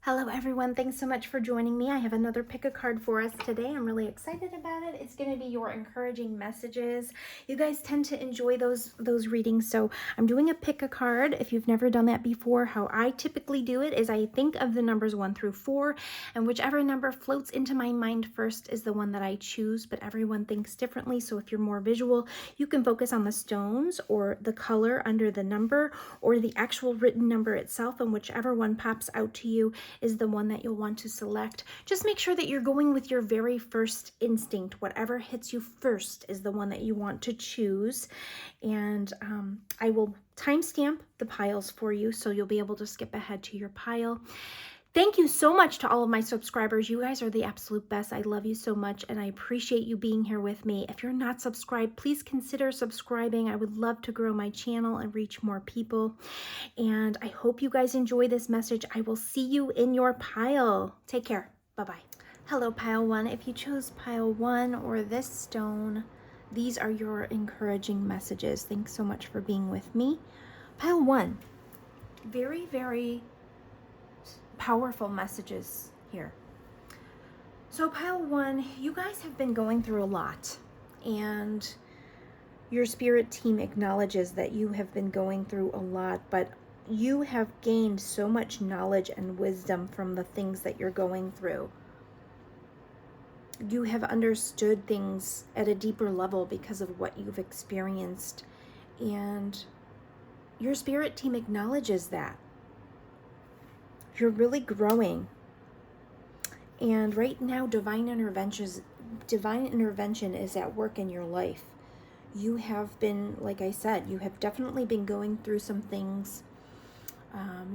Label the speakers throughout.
Speaker 1: Hello everyone, thanks so much for joining me. I have another pick a card for us today. I'm really excited about it. It's going to be your encouraging messages. You guys tend to enjoy those readings, so I'm doing a pick a card. If you've never done that before, how I typically do it is I think of the numbers 1 through 4, and whichever number floats into my mind first is the one that I choose, but everyone thinks differently. So if you're more visual, you can focus on the stones or the color under the number or the actual written number itself, and whichever one pops out to you is the one that you'll want to select. Just make sure that you're going with your very first instinct. Whatever hits you first is the one that you want to choose. And I will timestamp the piles for you so you'll be able to skip ahead to your pile. Thank you so much to all of my subscribers. You guys are the absolute best. I love you so much, and I appreciate you being here with me. If you're not subscribed, please consider subscribing. I would love to grow my channel and reach more people. And I hope you guys enjoy this message. I will see you in your pile. Take care. Bye-bye. Hello, pile 1. If you chose pile 1 or this stone, these are your encouraging messages. Thanks so much for being with me. Pile 1. Very, very powerful messages here. So pile 1, you guys have been going through a lot, and your spirit team acknowledges that you have been going through a lot, but you have gained so much knowledge and wisdom from the things that you're going through. You have understood things at a deeper level because of what you've experienced, and your spirit team acknowledges that. You're really growing. And right now, divine intervention is at work in your life. You have been, like I said, you have definitely been going through some things.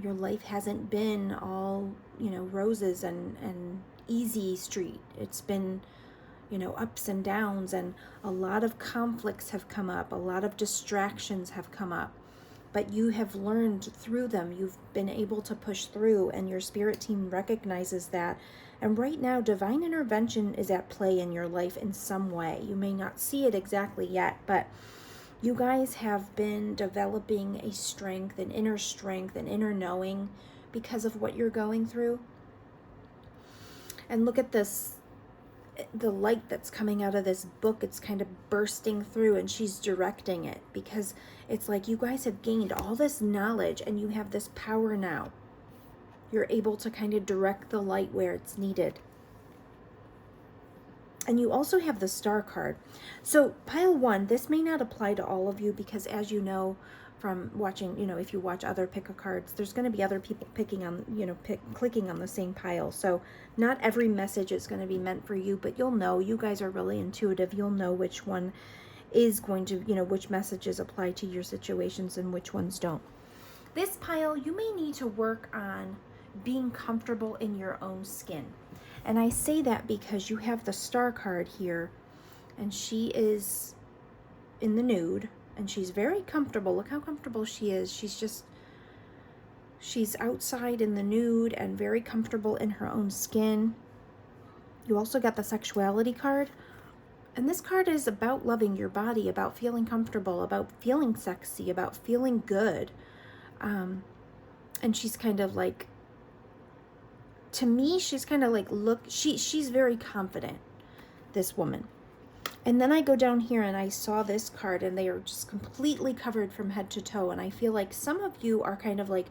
Speaker 1: Your life hasn't been all, roses and easy street. It's been, ups and downs, and a lot of conflicts have come up. A lot of distractions have come up. But you have learned through them. You've been able to push through, and your spirit team recognizes that. And right now, divine intervention is at play in your life in some way. You may not see it exactly yet, but you guys have been developing a strength, an inner knowing because of what you're going through. And look at this, the light that's coming out of this book. It's kind of bursting through, and she's directing it because it's like you guys have gained all this knowledge and you have this power now. You're able to kind of direct the light where it's needed. And you also have the Star card. So pile 1, this may not apply to all of you because, as you know from watching, if you watch other pick a cards, there's going to be other people clicking on the same pile. So not every message is going to be meant for you, but you'll know. You guys are really intuitive. You'll know which one is going to, which messages apply to your situations and which ones don't. This pile, you may need to work on being comfortable in your own skin. And I say that because you have the Star card here, and she is in the nude, and she's very comfortable. Look how comfortable she is. She's outside in the nude and very comfortable in her own skin. You also got the Sexuality card. And this card is about loving your body, about feeling comfortable, about feeling sexy, about feeling good. And she's kind of like, to me, she's kind of like, she's very confident, this woman. And then I go down here and I saw this card, and they are just completely covered from head to toe. And I feel like some of you are kind of like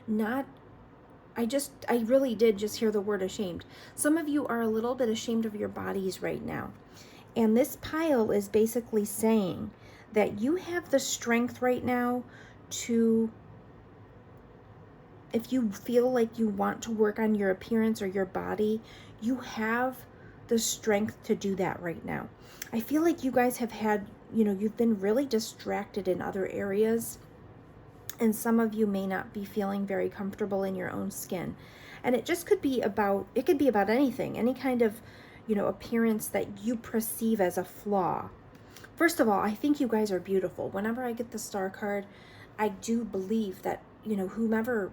Speaker 1: I really did just hear the word ashamed. Some of you are a little bit ashamed of your bodies right now. And this pile is basically saying that you have the strength right now to, if you feel like you want to work on your appearance or your body, you have the strength to do that right now. I feel like you guys have had, you've been really distracted in other areas, and some of you may not be feeling very comfortable in your own skin. And it just could be about anything, any kind of, appearance that you perceive as a flaw. First of all, I think you guys are beautiful. Whenever I get the Star card, I do believe that, whomever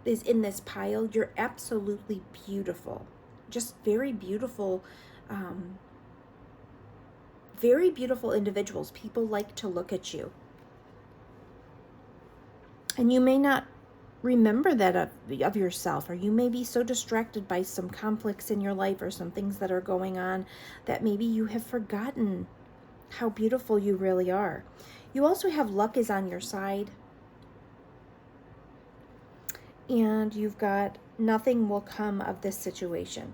Speaker 1: is in this pile, you're absolutely beautiful. Just very beautiful individuals. People like to look at you. And you may not remember that of yourself, or you may be so distracted by some conflicts in your life or some things that are going on that maybe you have forgotten how beautiful you really are. You also have luck is on your side, and you've got nothing will come of this situation.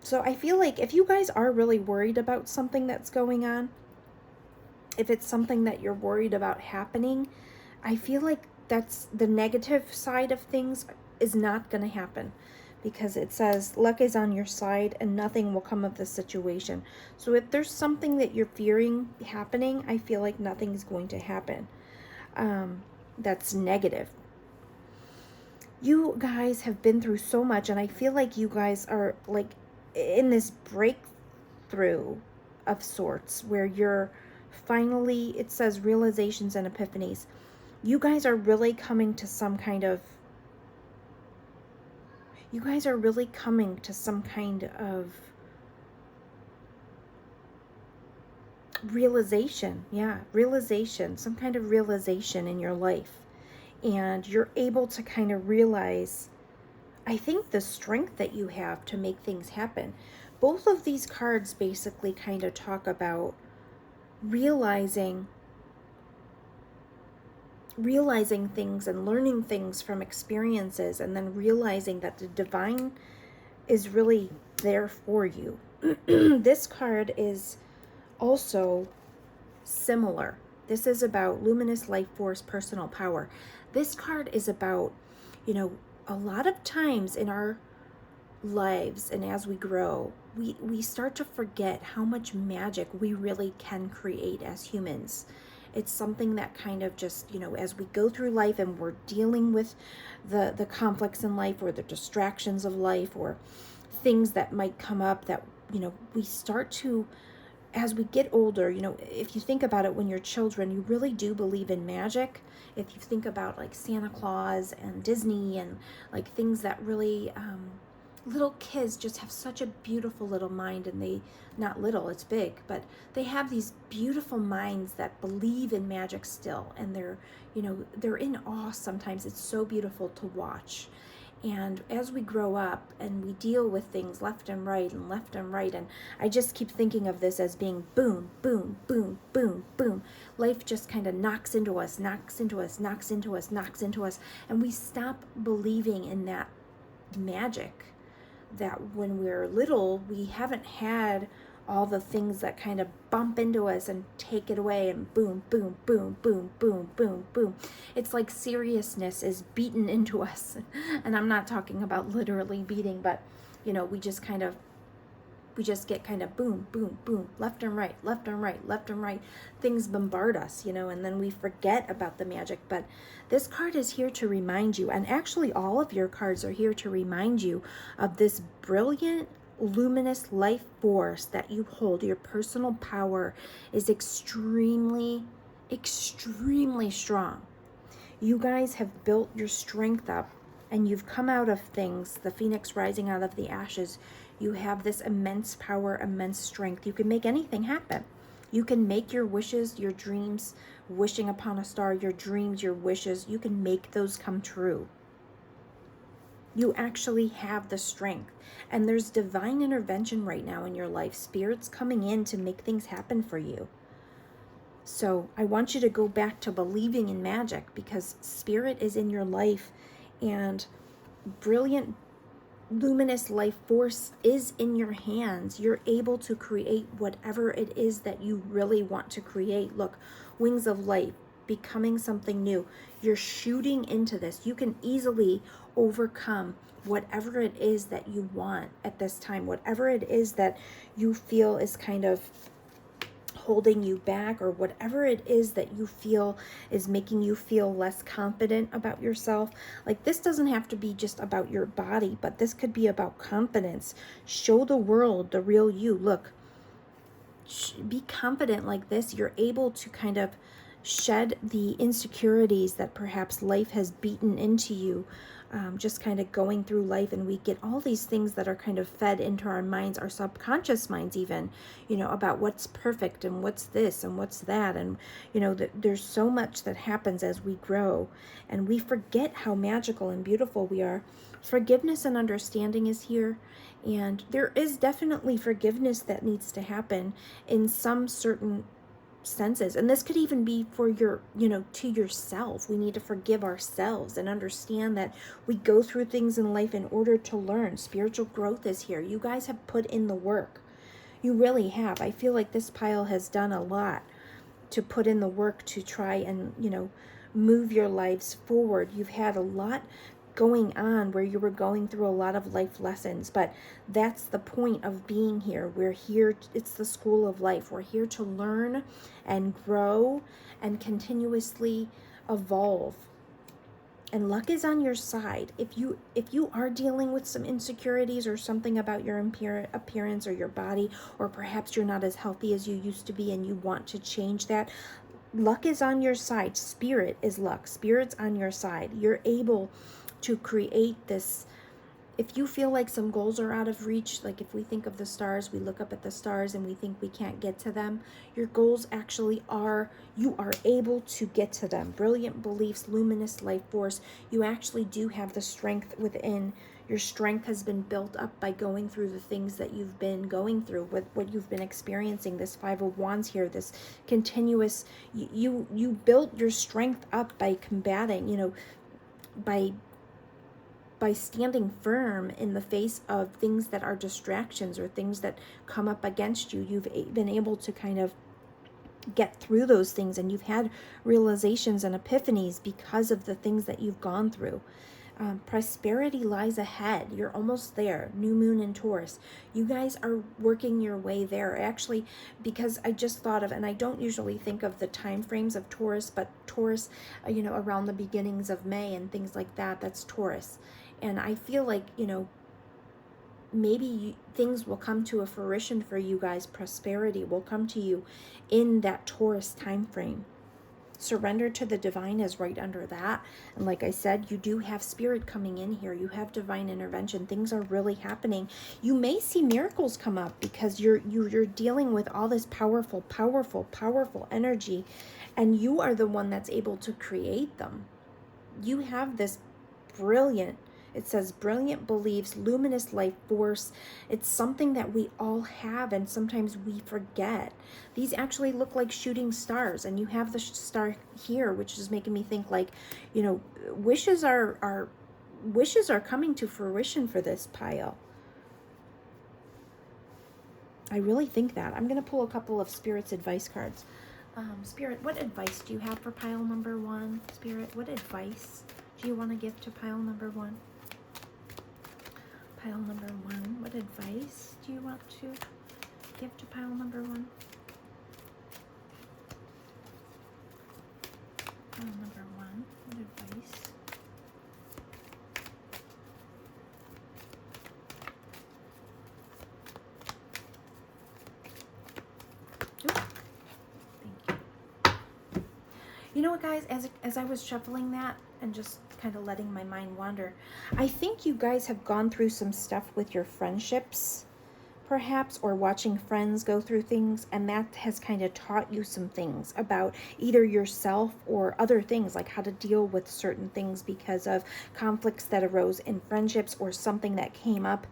Speaker 1: So I feel like if you guys are really worried about something that's going on, if it's something that you're worried about happening, I feel like that's the negative side of things is not going to happen, because it says luck is on your side and nothing will come of the situation. So if there's something that you're fearing happening, I feel like nothing's going to happen. That's negative. You guys have been through so much, and I feel like you guys are like in this breakthrough of sorts where you're finally, it says realizations and epiphanies. You guys are really coming to some kind of realization. Yeah, realization, some kind of realization in your life. And you're able to kind of realize, I think, the strength that you have to make things happen. Both of these cards basically kind of talk about realizing things and learning things from experiences, and then realizing that the divine is really there for you. This card is also similar. This is about luminous life force, personal power. This card is about, a lot of times in our lives and as we grow, we start to forget how much magic we really can create as humans. It's something that kind of just, as we go through life and we're dealing with the conflicts in life, or the distractions of life, or things that might come up that, we start to, as we get older, if you think about it, when you're children, you really do believe in magic. If you think about like Santa Claus and Disney and like things that really, little kids just have such a beautiful little mind, and they, not little, it's big, but they have these beautiful minds that believe in magic still, and they're in awe sometimes. It's so beautiful to watch. And as we grow up and we deal with things left and right and left and right, and I just keep thinking of this as being boom, boom, boom, boom, boom. Life just kind of knocks into us, knocks into us, knocks into us, knocks into us, and we stop believing in that magic that when we're little, we haven't had all the things that kind of bump into us and take it away, and boom, boom, boom, boom, boom, boom, boom. It's like seriousness is beaten into us. And I'm not talking about literally beating, but, we just get kind of boom, boom, boom, left and right, left and right, left and right. Things bombard us, and then we forget about the magic. But this card is here to remind you, and actually all of your cards are here to remind you of this brilliant, luminous life force that you hold. Your personal power is extremely, extremely strong. You guys have built your strength up, and you've come out of things, the phoenix rising out of the ashes. You have this immense power, immense strength. You can make anything happen. You can make your wishes, your dreams, wishing upon a star, your dreams, your wishes, you can make those come true. You actually have the strength. And there's divine intervention right now in your life. Spirit's coming in to make things happen for you. So I want you to go back to believing in magic, because spirit is in your life, and brilliant, luminous life force is in your hands. You're able to create whatever it is that you really want to create. Look, wings of light, becoming something new. You're shooting into this. You can easily overcome whatever it is that you want at this time, whatever it is that you feel is kind of holding you back, or whatever it is that you feel is making you feel less confident about yourself. Like, this doesn't have to be just about your body, but this could be about confidence. Show the world the real you. Look, be confident like this. You're able to kind of shed the insecurities that perhaps life has beaten into you. just kind of going through life, and we get all these things that are kind of fed into our minds, our subconscious minds even, you know, about what's perfect and what's this and what's that. And, you know, there's so much that happens as we grow, and we forget how magical and beautiful we are. Forgiveness and understanding is here. And there is definitely forgiveness that needs to happen in some certain senses, and this could even be for your, you know, to yourself. We need to forgive ourselves and understand that we go through things in life in order to learn. Spiritual growth is here. You guys have put in the work. You really have. I feel like this pile has done a lot to put in the work to try and, you know, move your lives forward. You've had a lot going on where you were going through a lot of life lessons, but that's the point of being here. We're here, it's the school of life. We're here to learn and grow and continuously evolve. And luck is on your side. If you are dealing with some insecurities or something about your appearance or your body, or perhaps you're not as healthy as you used to be and you want to change that, luck is on your side. Spirit is luck. Spirit's on your side. You're able to create this. If you feel like some goals are out of reach, like if we think of the stars, we look up at the stars and we think we can't get to them, your goals actually are, you are able to get to them. Brilliant beliefs, luminous life force, you actually do have the strength within. Your strength has been built up by going through the things that you've been going through, with what you've been experiencing, this Five of Wands here, this continuous, you built your strength up by combating, you know, by standing firm in the face of things that are distractions or things that come up against you. You've been able to kind of get through those things, and you've had realizations and epiphanies because of the things that you've gone through. Prosperity lies ahead. You're almost there. New moon in Taurus. You guys are working your way there. Actually, because I just thought of, and I don't usually think of the time frames of Taurus, but Taurus, you know, around the beginnings of May and things like that, that's Taurus. And I feel like, you know, maybe things will come to a fruition for you guys. Prosperity will come to you in that Taurus time frame. Surrender to the divine is right under that. And like I said, you do have spirit coming in here. You have divine intervention. Things are really happening. You may see miracles come up because you're dealing with all this powerful energy, and you are the one that's able to create them. You have this brilliant, it says brilliant beliefs, luminous life force. It's something that we all have, and sometimes we forget. These actually look like shooting stars, and you have the star here, which is making me think like, you know, wishes are coming to fruition for this pile. I really think that. I'm going to pull a couple of Spirit's advice cards. Spirit, what advice do you have for pile number 1? Spirit, what advice do you want to give to pile number 1? Pile number 1, what advice do you want to give to pile number 1? Pile number 1, what advice? Ooh, thank you. You know what, guys, as I was shuffling that and just kind of letting my mind wander, I think you guys have gone through some stuff with your friendships, perhaps, or watching friends go through things, and that has kind of taught you some things about either yourself or other things, like how to deal with certain things because of conflicts that arose in friendships, or something that came up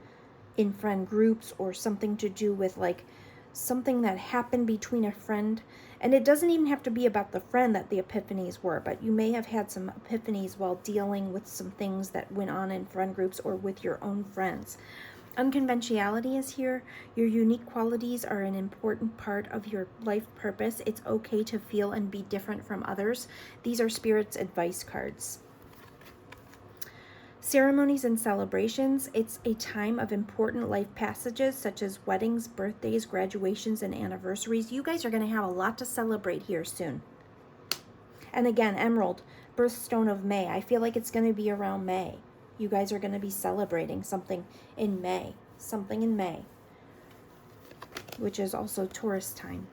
Speaker 1: in friend groups, or something to do with like something that happened between a friend. And it doesn't even have to be about the friend that the epiphanies were, but you may have had some epiphanies while dealing with some things that went on in friend groups or with your own friends. Unconventionality is here. Your unique qualities are an important part of your life purpose. It's okay to feel and be different from others. These are Spirit's advice cards. Ceremonies and celebrations. It's a time of important life passages such as weddings, birthdays, graduations, and anniversaries. You guys are going to have a lot to celebrate here soon. And again, Emerald, birthstone of May. I feel like it's going to be around May. You guys are going to be celebrating something in May. Something in May, which is also Taurus time.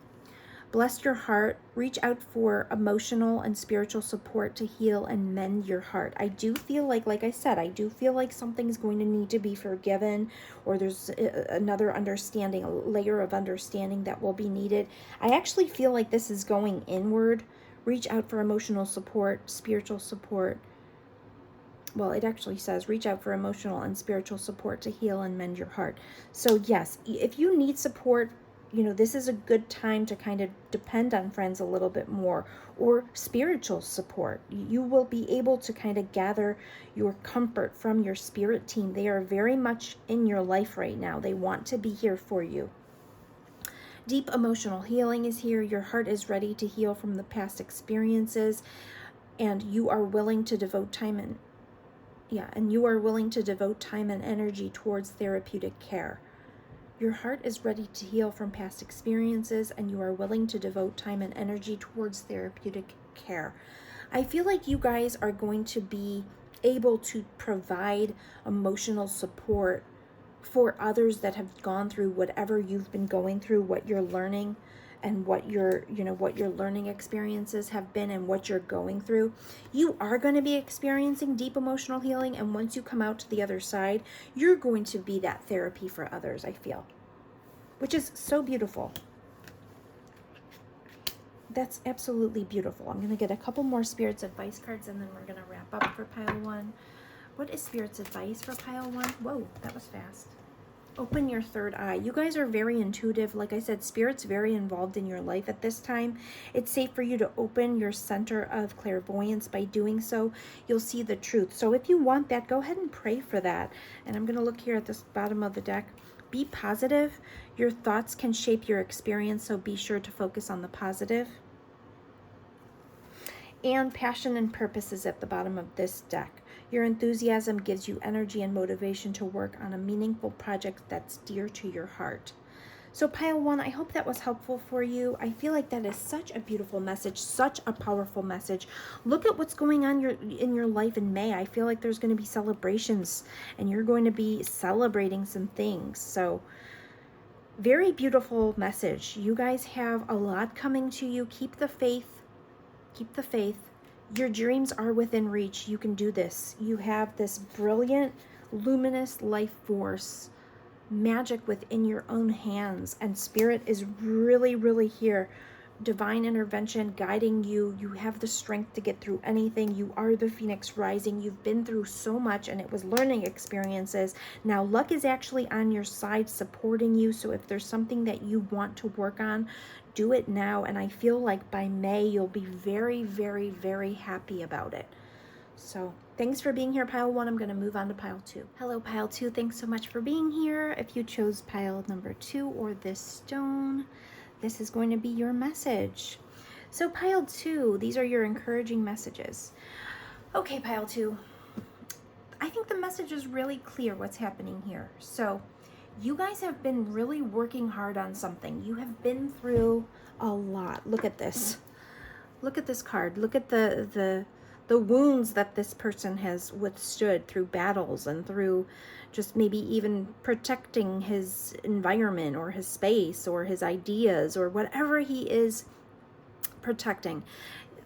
Speaker 1: Bless your heart. Reach out for emotional and spiritual support to heal and mend your heart. I do feel like I said, I do feel like something's going to need to be forgiven, or there's another understanding, a layer of understanding that will be needed. I actually feel like this is going inward. Reach out for emotional support, spiritual support. Well, it actually says reach out for emotional and spiritual support to heal and mend your heart. So yes, if you need support, this is a good time to kind of depend on friends a little bit more, or spiritual support. You will be able to kind of gather your comfort from your spirit team. They are very much in your life right now. They want to be here for you. Deep emotional healing is here. Your heart is ready to heal from the past experiences, and you are willing to devote time and energy towards therapeutic care. Your heart is ready to heal from past experiences, and you are willing to devote time and energy towards therapeutic care. I feel like you guys are going to be able to provide emotional support for others that have gone through whatever you've been going through, what you're learning, and what your learning experiences have been and what you're going through. You are going to be experiencing deep emotional healing, and once you come out to the other side, you're going to be that therapy for others, I feel, which is so beautiful. That's absolutely beautiful. I'm going to get a couple more Spirit's Advice cards, and then we're going to wrap up for pile 1. What is Spirit's Advice for pile 1? Whoa, that was fast. Open your third eye. You guys are very intuitive. Like I said, Spirit's very involved in your life at this time. It's safe for you to open your center of clairvoyance. By doing so, you'll see the truth. So if you want that, go ahead and pray for that. And I'm going to look here at this bottom of the deck. Be positive. Your thoughts can shape your experience, so be sure to focus on the positive. And passion and purpose is at the bottom of this deck. Your enthusiasm gives you energy and motivation to work on a meaningful project that's dear to your heart. So pile 1, I hope that was helpful for you. I feel like that is such a beautiful message, such a powerful message. Look at what's going on in your life in May. I feel like there's going to be celebrations, and you're going to be celebrating some things. So very beautiful message. You guys have a lot coming to you. Keep the faith. Keep the faith. Your dreams are within reach. You can do this. You have this brilliant, luminous life force, magic within your own hands, and Spirit is really, really here. Divine intervention guiding you. You have the strength to get through anything. You are the Phoenix rising. You've been through so much, and it was learning experiences. Now luck is actually on your side, supporting you. So if there's something that you want to work on, do it now, and I feel like by May you'll be very, very, very happy about it. So thanks for being here, pile 1. I'm going to move on to pile 2. Hello, pile 2. Thanks so much for being here. If you chose pile number 2 or this stone, this is going to be your message. So pile 2, these are your encouraging messages. Okay, pile 2. I think the message is really clear what's happening here. So you guys have been really working hard on something. You have been through a lot. Look at this. Look at this card. Look at the wounds that this person has withstood through battles and through just maybe even protecting his environment or his space or his ideas or whatever he is protecting.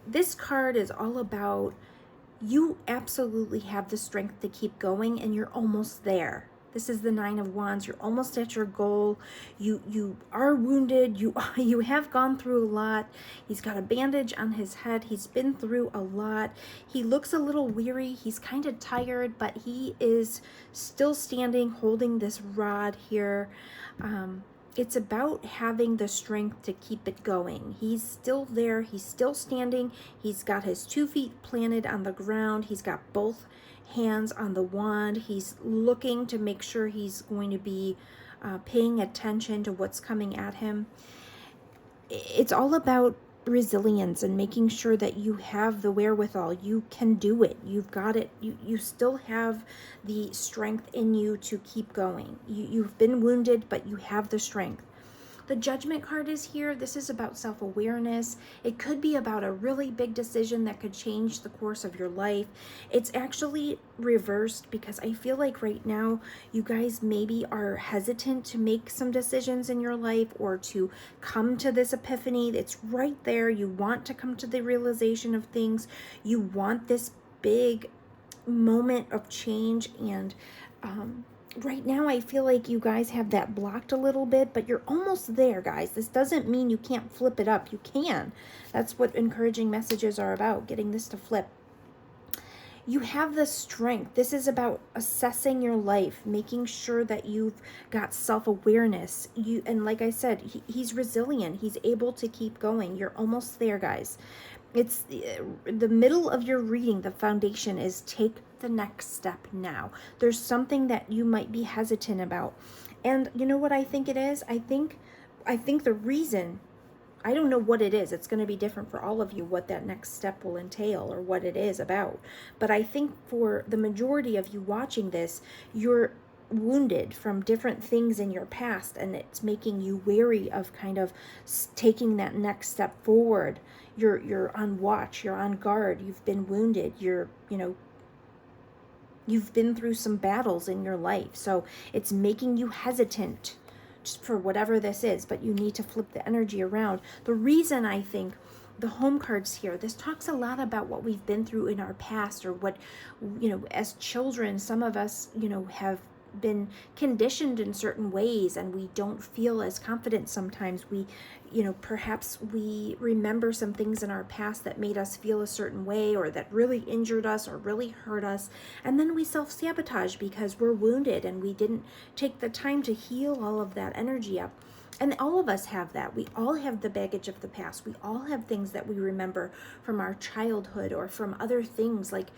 Speaker 1: This card is all about you absolutely have the strength to keep going, and you're almost there. This is the 9 of Wands. You're almost at your goal. You are wounded. You have gone through a lot. He's got a bandage on his head. He's been through a lot. He looks a little weary. He's kind of tired, but he is still standing, holding this rod here. It's about having the strength to keep it going. He's still there. He's still standing. He's got his 2 feet planted on the ground. He's got both hands on the wand. He's looking to make sure he's going to be paying attention to what's coming at him. It's all about resilience and making sure that you have the wherewithal. You can do it. You've got it. You still have the strength in you to keep going. You've been wounded, but you have the strength. The Judgment card is here. This is about self-awareness. It could be about a really big decision that could change the course of your life. It's actually reversed because I feel like right now you guys maybe are hesitant to make some decisions in your life or to come to this epiphany. It's right there. You want to come to the realization of things. You want this big moment of change, and right now I feel like you guys have that blocked a little bit, but you're almost there, guys. This doesn't mean you can't flip it up. You can. That's what encouraging messages are about, getting this to flip. You have the strength. This is about assessing your life, making sure that you've got self-awareness. And like I said, he's resilient. He's able to keep going. You're almost there, guys. It's the middle of your reading. The foundation is take the next step now. There's something that you might be hesitant about. And you know what I think it is? I think the reason, I don't know what it is. It's going to be different for all of you, what that next step will entail or what it is about. But I think for the majority of you watching this, you're wounded from different things in your past, and it's making you wary of kind of taking that next step forward. You're on watch, you're on guard, you've been wounded, you've been through some battles in your life. So it's making you hesitant just for whatever this is, but you need to flip the energy around. The reason I think the home cards here, this talks a lot about what we've been through in our past, or what, as children, some of us, have been conditioned in certain ways, and we don't feel as confident sometimes. We, perhaps we remember some things in our past that made us feel a certain way, or that really injured us or really hurt us, and then we self-sabotage because we're wounded and we didn't take the time to heal all of that energy up. And all of us have that. We all have the baggage of the past. We all have things that we remember from our childhood or from other things like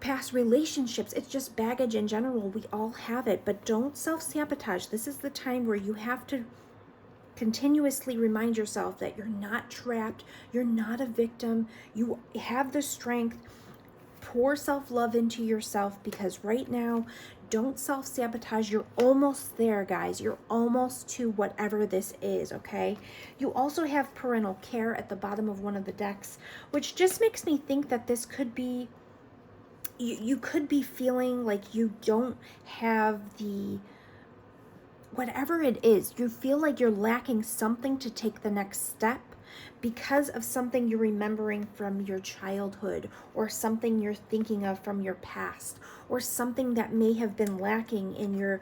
Speaker 1: past relationships. It's just baggage in general. We all have it, but don't self-sabotage. This is the time where you have to continuously remind yourself that you're not trapped. You're not a victim. You have the strength. Pour self-love into yourself, because right now, don't self-sabotage. You're almost there, guys. You're almost to whatever this is, okay? You also have parental care at the bottom of one of the decks, which just makes me think that this could be, you could be feeling like you don't have the, whatever it is, you feel like you're lacking something to take the next step because of something you're remembering from your childhood, or something you're thinking of from your past, or something that may have been lacking in your,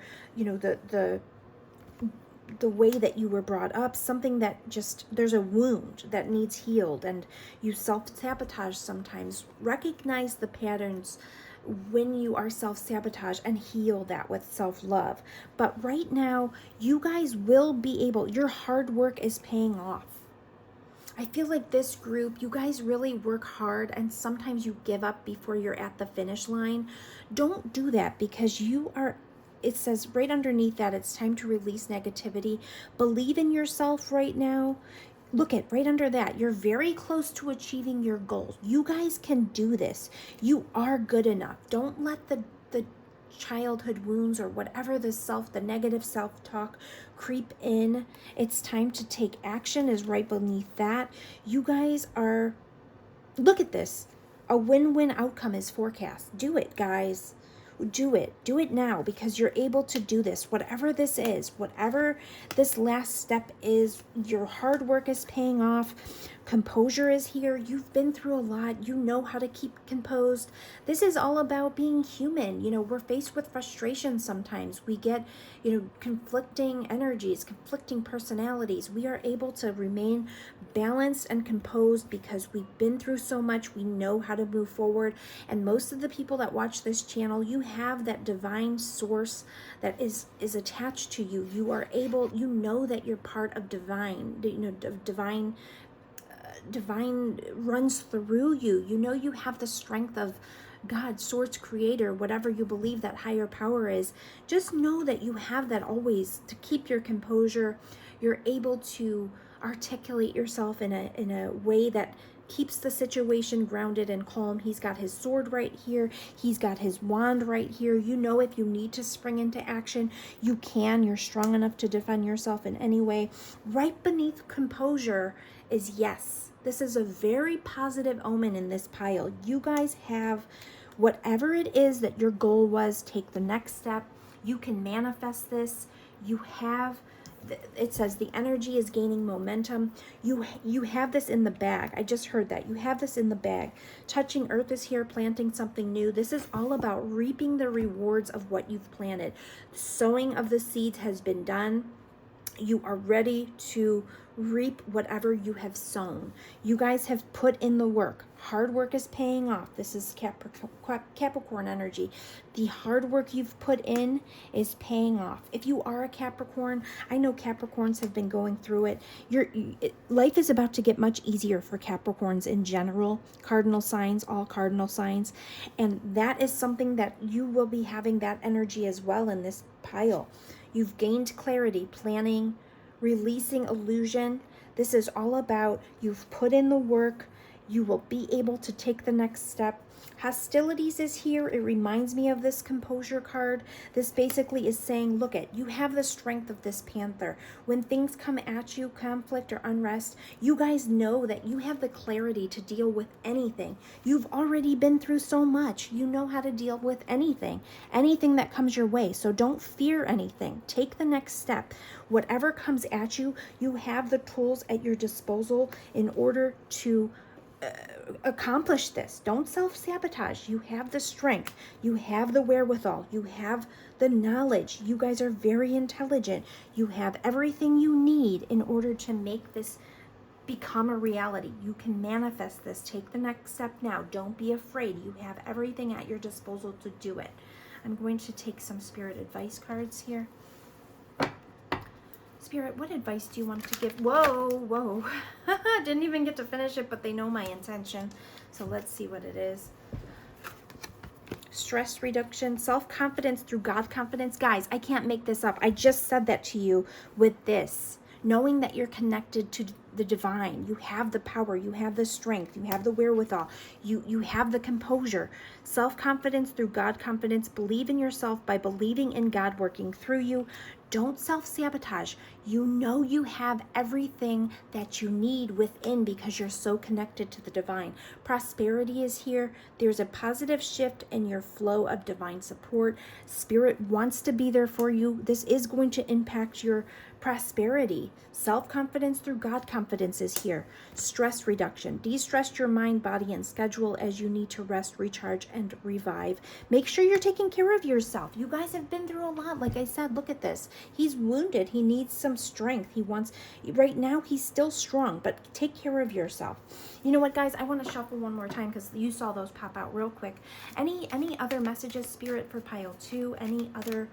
Speaker 1: the way that you were brought up, something that just, there's a wound that needs healed, and you self-sabotage sometimes. Recognize the patterns when you are self-sabotage and heal that with self-love. But right now, you guys will be able, your hard work is paying off. I feel like this group, you guys really work hard, and sometimes you give up before you're at the finish line. Don't do that, because you are, it says right underneath that it's time to release negativity. Believe in yourself right now. Look at right under that. You're very close to achieving your goals. You guys can do this. You are good enough. Don't let the childhood wounds or whatever the negative self-talk creep in. It's time to take action is right beneath that. You guys are, look at this. A win-win outcome is forecast. Do it, guys. Do it. Do it now, because you're able to do this. Whatever this is, whatever this last step is, your hard work is paying off. Composure is here. You've been through a lot. You know how to keep composed. This is all about being human. We're faced with frustration sometimes. We get, conflicting energies, conflicting personalities. We are able to remain balanced and composed because we've been through so much. We know how to move forward. And most of the people that watch this channel, you have that divine source that is attached to you. You are able, that you're part of divine, divine runs through you. You have the strength of God, source, creator, whatever you believe that higher power is. Just know that you have that always to keep your composure. You're able to articulate yourself in a way that keeps the situation grounded and calm. He's got his sword right here. He's got his wand right here. You know, if you need to spring into action, you can. You're strong enough to defend yourself in any way. Right beneath composure is yes. This is a very positive omen in this pile. You guys have whatever it is that your goal was, take the next step. You can manifest this. You have, it says the energy is gaining momentum. You have this in the bag. I just heard that. You have this in the bag. Touching earth is here, planting something new. This is all about reaping the rewards of what you've planted. Sowing of the seeds has been done. You are ready to reap whatever you have sown. You guys have put in the work. Hard work is paying off. This is Capricorn energy. The hard work you've put in is paying off. If you are a Capricorn, I know Capricorns have been going through it. Life is about to get much easier for Capricorns in general. Cardinal signs, all cardinal signs. And that is something that you will be having that energy as well in this pile. You've gained clarity, planning, releasing illusion. This is all about you've put in the work. You will be able to take the next step. Hostilities is here. It reminds me of this composure card. This basically is saying, look at, you have the strength of this panther. When things come at you, conflict or unrest, you guys know that you have the clarity to deal with anything. You've already been through so much. You know how to deal with anything that comes your way. So don't fear anything. Take the next step. Whatever comes at you, you have the tools at your disposal in order to accomplish this. Don't self-sabotage. You have the strength. You have the wherewithal. You have the knowledge. You guys are very intelligent. You have everything you need in order to make this become a reality. You can manifest this. Take the next step now. Don't be afraid. You have everything at your disposal to do it. I'm going to take some spirit advice cards here. Spirit, what advice do you want to give? Whoa. Didn't even get to finish it, but they know my intention. So let's see what it is. Stress reduction, self-confidence through God confidence. Guys, I can't make this up. I just said that to you with this. Knowing that you're connected to the divine. You have the power. You have the strength. You have the wherewithal. You have the composure. Self-confidence through God confidence. Believe in yourself by believing in God working through you. Don't self-sabotage. You know you have everything that you need within because you're so connected to the divine. Prosperity is here. There's a positive shift in your flow of divine support. Spirit wants to be there for you. This is going to impact your prosperity. Self-confidence through God confidence is here. Stress reduction. De-stress your mind, body, and schedule as you need to rest, recharge, and revive. Make sure you're taking care of yourself. You guys have been through a lot. Like I said, look at this. He's wounded. He needs some strength. Right now, he's still strong, but take care of yourself. You know what, guys? I want to shuffle one more time because you saw those pop out real quick. Any other messages, Spirit, for pile 2? Any other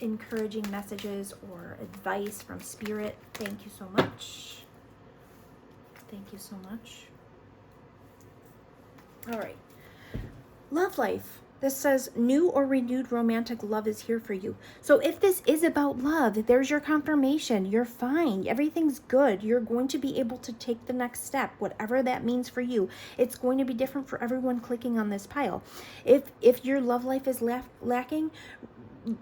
Speaker 1: encouraging messages or advice from Spirit? Thank you so much. Thank you so much. All right. Love life. This says new or renewed romantic love is here for you. So if this is about love, there's your confirmation. You're fine. Everything's good. You're going to be able to take the next step, whatever that means for you. It's going to be different for everyone clicking on this pile. If your love life is lacking,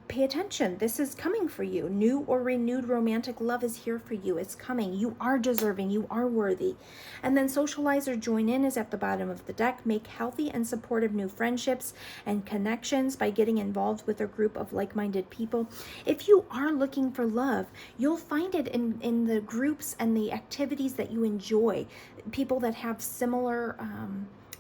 Speaker 1: pay attention. This is coming for you. New or renewed romantic love is here for you. It's coming. You are deserving. You are worthy. And then socialize or join in is at the bottom of the deck. Make healthy and supportive new friendships and connections by getting involved with a group of like-minded people. If you are looking for love, you'll find it in the groups and the activities that you enjoy. People that have similar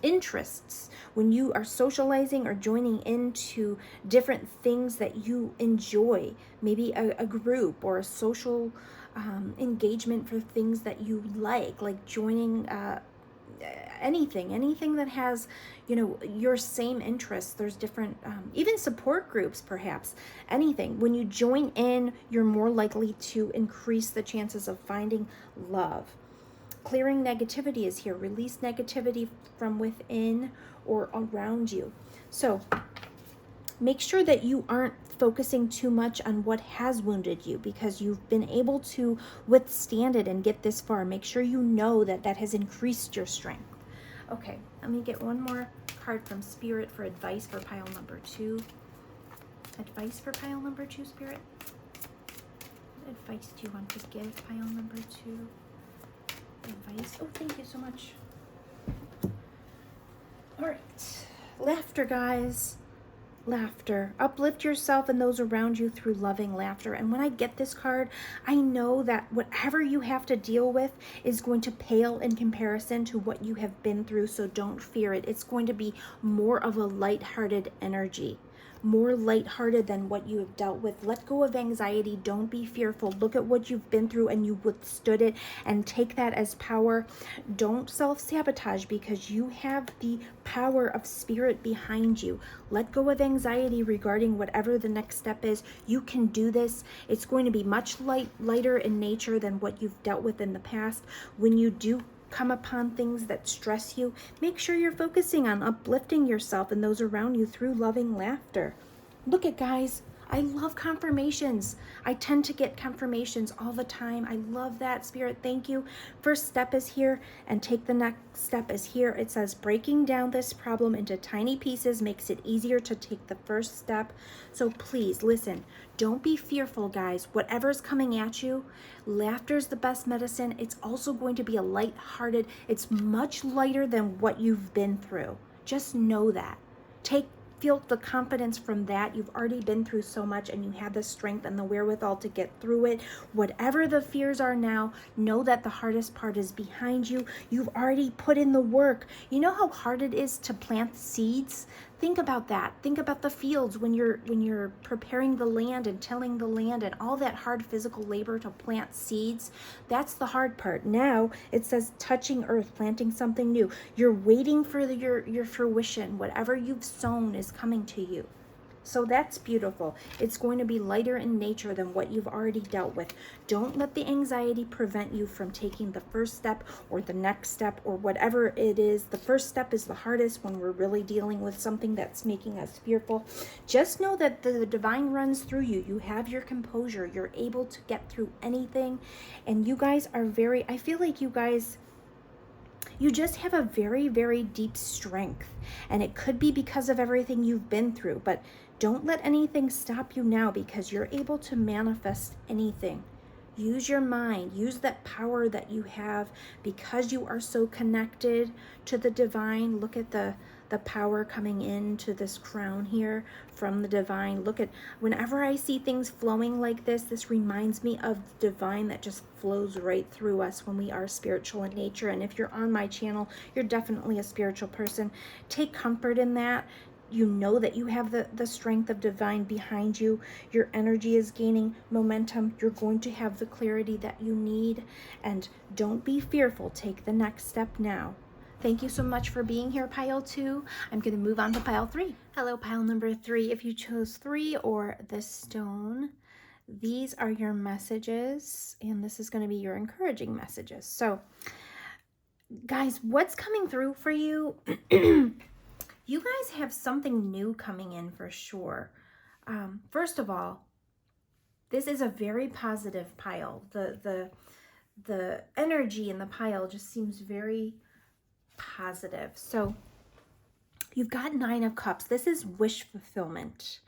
Speaker 1: interests. When you are socializing or joining into different things that you enjoy, maybe a group or a social engagement for things that you like joining anything that has, your same interests. There's different, even support groups, perhaps, anything. When you join in, you're more likely to increase the chances of finding love. Clearing negativity is here. Release negativity from within or around you. So make sure that you aren't focusing too much on what has wounded you because you've been able to withstand it and get this far. Make sure you know that has increased your strength. Okay, let me get one more card from Spirit for advice for pile number 2. Advice for pile number 2, Spirit? What advice do you want to give pile number 2? Advice. Oh, thank you so much. All right. Laughter, guys. Laughter. Uplift yourself and those around you through loving laughter. And when I get this card, I know that whatever you have to deal with is going to pale in comparison to what you have been through. So don't fear it. It's going to be more of a lighthearted energy. More lighthearted than what you have dealt with. Let go of anxiety. Don't be fearful. Look at what you've been through and you withstood it, and take that as power. Don't self-sabotage, because you have the power of Spirit behind you. Let go of anxiety regarding whatever the next step is. You can do this. It's going to be much lighter in nature than what you've dealt with in the past. When you do come upon things that stress you, make sure you're focusing on uplifting yourself and those around you through loving laughter. Look at, guys, I love confirmations. I tend to get confirmations all the time. I love that, Spirit. Thank you. First step is here, and take the next step is here. It says breaking down this problem into tiny pieces makes it easier to take the first step. So please listen. Don't be fearful, guys. Whatever's coming at you, laughter's the best medicine. It's also going to be a light-hearted. It's much lighter than what you've been through. Just know that. Feel the confidence from that. You've already been through so much, and you have the strength and the wherewithal to get through it. Whatever the fears are now, know that the hardest part is behind you. You've already put in the work. You know how hard it is to plant seeds? Think about that. Think about the fields when you're preparing the land and tilling the land and all that hard physical labor to plant seeds. That's the hard part. Now it says touching earth, planting something new. You're waiting for your fruition. Whatever you've sown is coming to you. So that's beautiful. It's going to be lighter in nature than what you've already dealt with. Don't let the anxiety prevent you from taking the first step or the next step or whatever it is. The first step is the hardest when we're really dealing with something that's making us fearful. Just know that the divine runs through you. You have your composure. You're able to get through anything. And you guys are I feel like you guys, you just have a very, very deep strength. And it could be because of everything you've been through, but don't let anything stop you now, because you're able to manifest anything. Use your mind, use that power that you have because you are so connected to the divine. Look at the power coming into this crown here from the divine. Look at, whenever I see things flowing like this reminds me of the divine that just flows right through us when we are spiritual in nature. And if you're on my channel, you're definitely a spiritual person. Take comfort in that. You know that you have the strength of divine behind you. Your energy is gaining momentum. You're going to have the clarity that you need. And don't be fearful. Take the next step now. Thank you so much for being here, pile 2. I'm going to move on to pile 3. Hello, pile number 3. If you chose 3 or the stone, these are your messages, and this is going to be your encouraging messages. So, guys, what's coming through for you? You guys have something new coming in for sure. First of all, this is a very positive pile. The energy in the pile just seems very positive. So you've got 9 of Cups. This is wish fulfillment.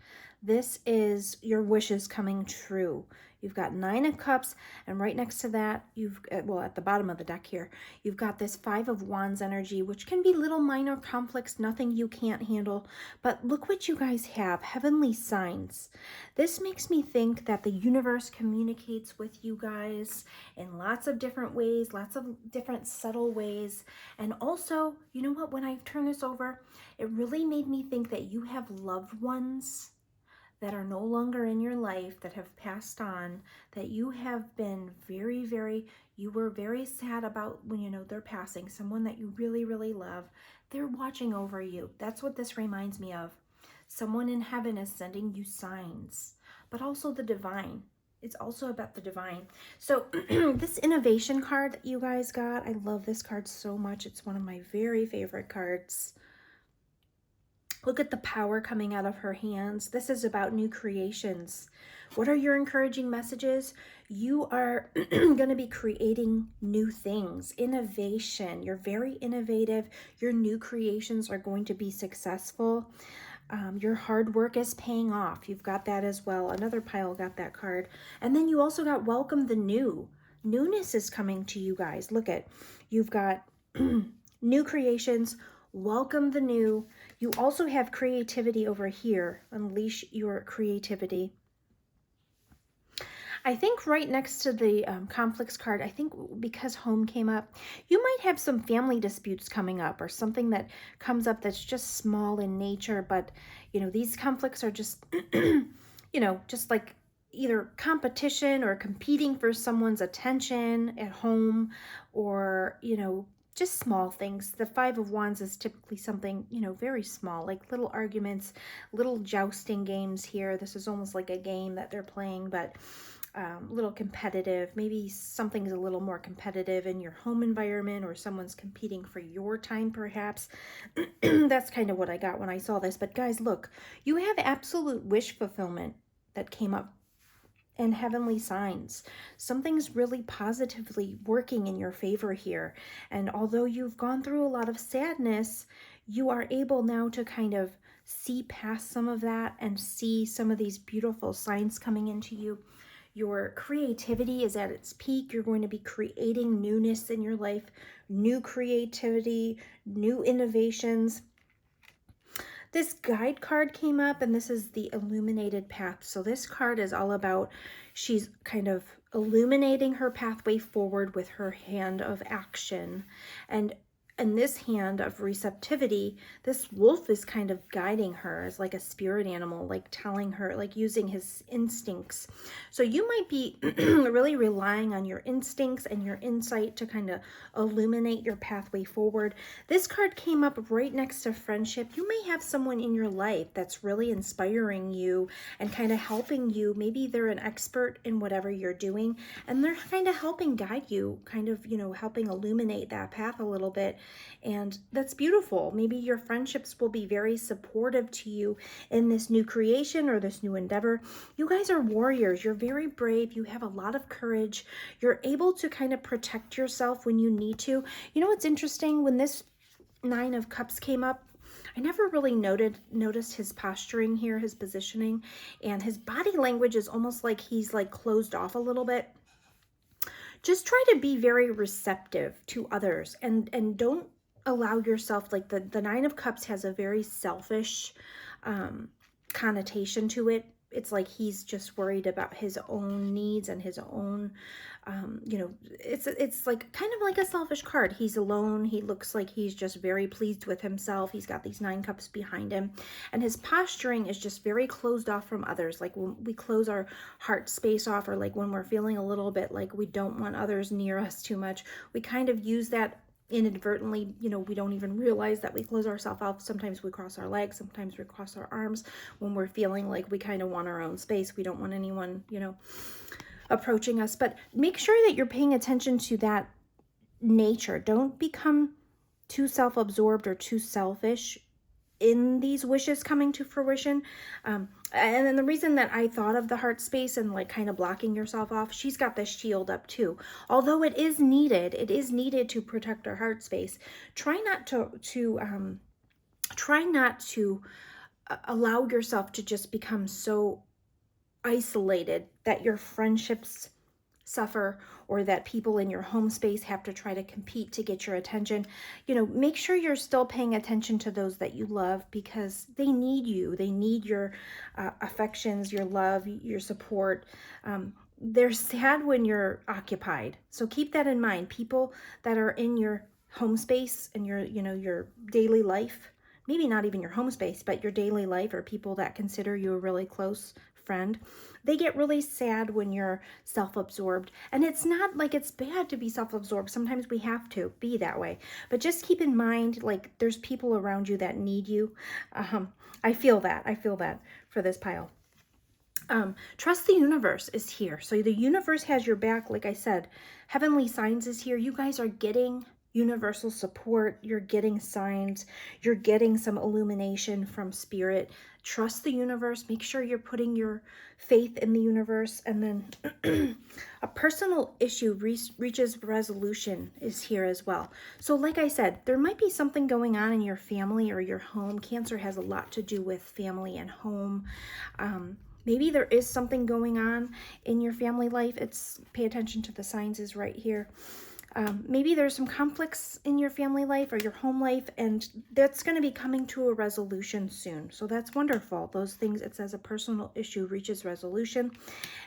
Speaker 1: This is your wishes coming true. You've got 9 of Cups, and right next to that, well, at the bottom of the deck here, you've got this 5 of Wands energy, which can be little minor conflicts, nothing you can't handle. But look what you guys have, heavenly signs. This makes me think that the universe communicates with you guys in lots of different ways, lots of different subtle ways. And also, you know what, when I turn this over, it really made me think that you have loved ones that are no longer in your life, that have passed on, that you have been you were very sad about when you know they're passing, someone that you really, really love. They're watching over you. That's what this reminds me of. Someone in heaven is sending you signs, but also the divine. It's also about the divine. So this innovation card that you guys got, I love this card so much. It's one of my very favorite cards. Look at the power coming out of her hands. This is about new creations. What are your encouraging messages? You are going to be creating new things, innovation. You're very innovative. Your new creations are going to be successful. Your hard work is paying off. You've got that as well. Another pile got that card. And then you also got welcome the new. Newness is coming to you guys. Look at, you've got new creations, welcome the new. You also have creativity over here. Unleash your creativity. I think right next to the conflicts card, I think because home came up, you might have some family disputes coming up or something that comes up that's just small in nature. But, you know, these conflicts are just, you know, just like either competition or competing for someone's attention at home, or, you know, just small things. The Five of Wands is typically something, you know, very small, like little arguments, little jousting games here. This is almost like a game that they're playing, but a little competitive. Maybe something's a little more competitive in your home environment, or someone's competing for your time perhaps. That's kind of what I got when I saw this. But guys, look, you have absolute wish fulfillment that came up and heavenly signs. Something's really positively working in your favor here. And although you've gone through a lot of sadness, you are able now to kind of see past some of that and see some of these beautiful signs coming into you. Your creativity is at its peak. You're going to be creating newness in your life, new creativity, new innovations. This guide card came up, and this is the illuminated path. So this card is all about, she's kind of illuminating her pathway forward with her hand of action. And this hand of receptivity, this wolf is kind of guiding her as like a spirit animal, like telling her, like using his instincts. So you might be really relying on your instincts and your insight to kind of illuminate your pathway forward. This card came up right next to friendship. You may have someone in your life that's really inspiring you and kind of helping you. Maybe they're an expert in whatever you're doing, and they're kind of helping guide you, kind of, you know, helping illuminate that path a little bit. And that's beautiful. Maybe your friendships will be very supportive to you in this new creation or this new endeavor. You guys are warriors. You're very brave. You have a lot of courage. You're able to kind of protect yourself when you need to. You know what's interesting? When this Nine of Cups came up, I never really noticed his posturing here, his positioning, and his body language is almost like he's like closed off a little bit. Just try to be very receptive to others, and don't allow yourself, like the Nine of Cups has a very selfish connotation to it. It's like he's just worried about his own needs and his own, you know, it's like kind of like a selfish card. He's alone. He looks like he's just very pleased with himself. He's got these 9 cups behind him, and his posturing is just very closed off from others. Like when we close our heart space off, or like when we're feeling a little bit like we don't want others near us too much, we kind of use that inadvertently. You know, we don't even realize that we close ourselves off. Sometimes we cross our legs, sometimes we cross our arms when we're feeling like we kind of want our own space. We don't want anyone, you know, approaching us. But make sure that you're paying attention to that nature. Don't become too self-absorbed or too selfish in these wishes coming to fruition. And then the reason that I thought of the heart space and like kind of blocking yourself off, she's got this shield up too. Although it is needed to protect our heart space. Try not to allow yourself to just become so isolated that your friendships suffer, or that people in your home space have to try to compete to get your attention. You know, make sure you're still paying attention to those that you love, because they need you. They need your affections, your love, your support. They're sad when you're occupied. So keep that in mind. People that are in your home space and your, you know, your daily life, maybe not even your home space, but your daily life, or people that consider you a really close friend, they get really sad when you're self-absorbed. And it's not like it's bad to be self-absorbed. Sometimes we have to be that way, but just keep in mind, like, there's people around you that need you. I feel that for this pile. Trust the universe is here. So the universe has your back. Like I said, heavenly signs is here. You guys are getting universal support. You're getting signs. You're getting some illumination from spirit. Trust the universe. Make sure you're putting your faith in the universe. And then a personal issue reaches resolution is here as well. So like I said, there might be something going on in your family or your home. Cancer has a lot to do with family and home. Maybe there is something going on in your family life. Pay attention to the signs is right here. Maybe there's some conflicts in your family life or your home life, and that's going to be coming to a resolution soon. So that's wonderful. Those things, it says a personal issue reaches resolution.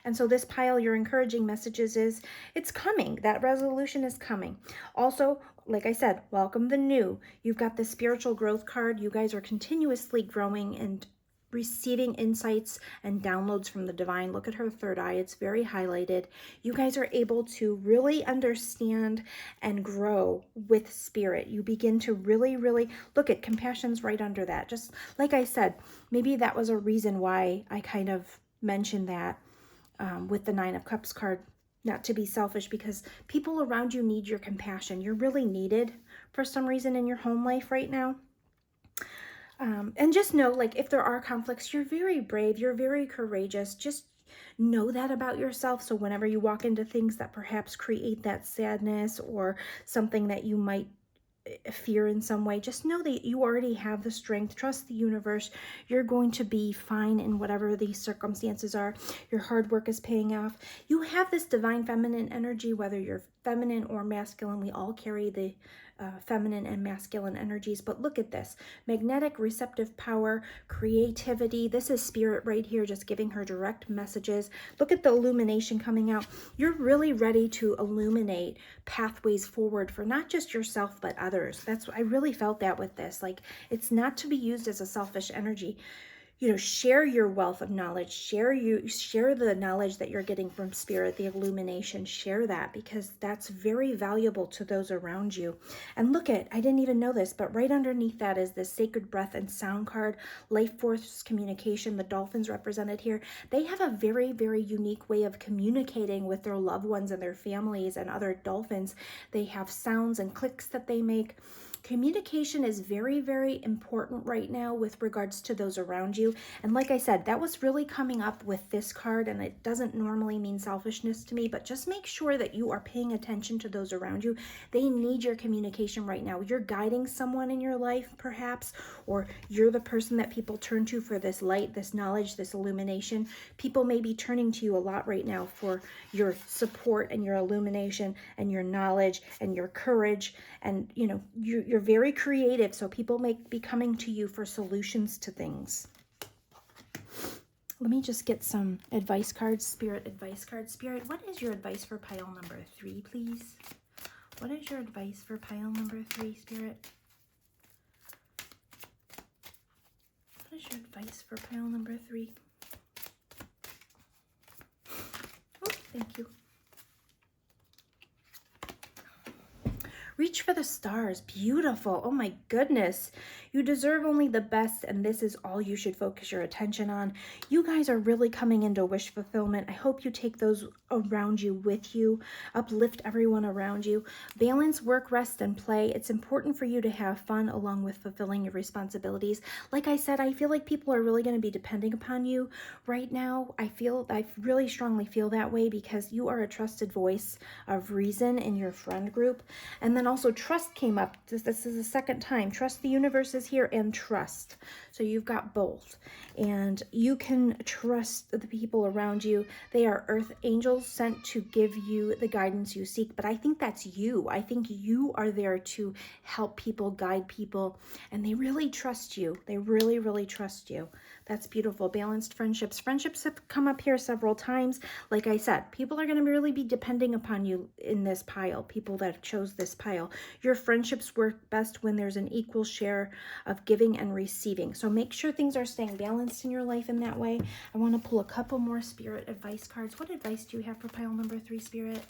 Speaker 1: And so this pile, your encouraging messages is it's coming. That resolution is coming. Also, like I said, welcome the new. You've got the spiritual growth card. You guys are continuously growing and receiving insights and downloads from the divine. Look at her third eye. It's very highlighted. You guys are able to really understand and grow with spirit. You begin to really look at compassion's right under that. Just like I said, maybe that was a reason why I kind of mentioned that with the Nine of Cups card. Not to be selfish, because people around you need your compassion. You're really needed for some reason in your home life right now. And just know, like, if there are conflicts, you're very brave, you're very courageous. Just know that about yourself. So whenever you walk into things that perhaps create that sadness or something that you might fear in some way, just know that you already have the strength. Trust the universe. You're going to be fine in whatever these circumstances are. Your hard work is paying off. You have this divine feminine energy, whether you're feminine or masculine. We all carry the feminine and masculine energies. But look at this: magnetic receptive power, creativity. This is spirit right here, just giving her direct messages. Look at the illumination coming out. You're really ready to illuminate pathways forward for not just yourself but others. I really felt that with this. Like, it's not to be used as a selfish energy. You know, share your wealth of knowledge, share the knowledge that you're getting from spirit, the illumination, share that, because that's very valuable to those around you. And look at, I didn't even know this, but right underneath that is this sacred breath and sound card, life force communication. The dolphins represented here, they have a very unique way of communicating with their loved ones and their families and other dolphins. They have sounds and clicks that they make. Communication is very important right now with regards to those around you. And like I said, that was really coming up with this card, and it doesn't normally mean selfishness to me, but just make sure that you are paying attention to those around you. They need your communication right now. You're guiding someone in your life, perhaps, or you're the person that people turn to for this light, this knowledge, this illumination. People may be turning to you a lot right now for your support and your illumination and your knowledge and your courage. And, you know, you're very creative, so people may be coming to you for solutions to things. Let me just get some advice cards, spirit advice cards. Spirit, what is your advice for pile number 3, please? What is your advice for pile number 3, Spirit? What is your advice for pile number 3? Oh, thank you. Reach for the stars. Beautiful. Oh my goodness. You deserve only the best, and this is all you should focus your attention on. You guys are really coming into wish fulfillment. I hope you take those around you with you. Uplift everyone around you. Balance work, rest, and play. It's important for you to have fun along with fulfilling your responsibilities. Like I said, I feel like people are really going to be depending upon you right now. I really strongly feel that way, because you are a trusted voice of reason in your friend group. And then also trust came up. This is the second time. Trust the universe is here, and trust. So you've got both. And you can trust the people around you. They are earth angels sent to give you the guidance you seek. But I think that's you. I think you are there to help people, guide people. And they really trust you. They really trust you. That's beautiful. Balanced friendships. Friendships have come up here several times. Like I said, people are going to really be depending upon you in this pile, people that chose this pile. Your friendships work best when there's an equal share of giving and receiving. So make sure things are staying balanced in your life in that way. I want to pull a couple more spirit advice cards. What advice do you have for pile number 3, Spirit?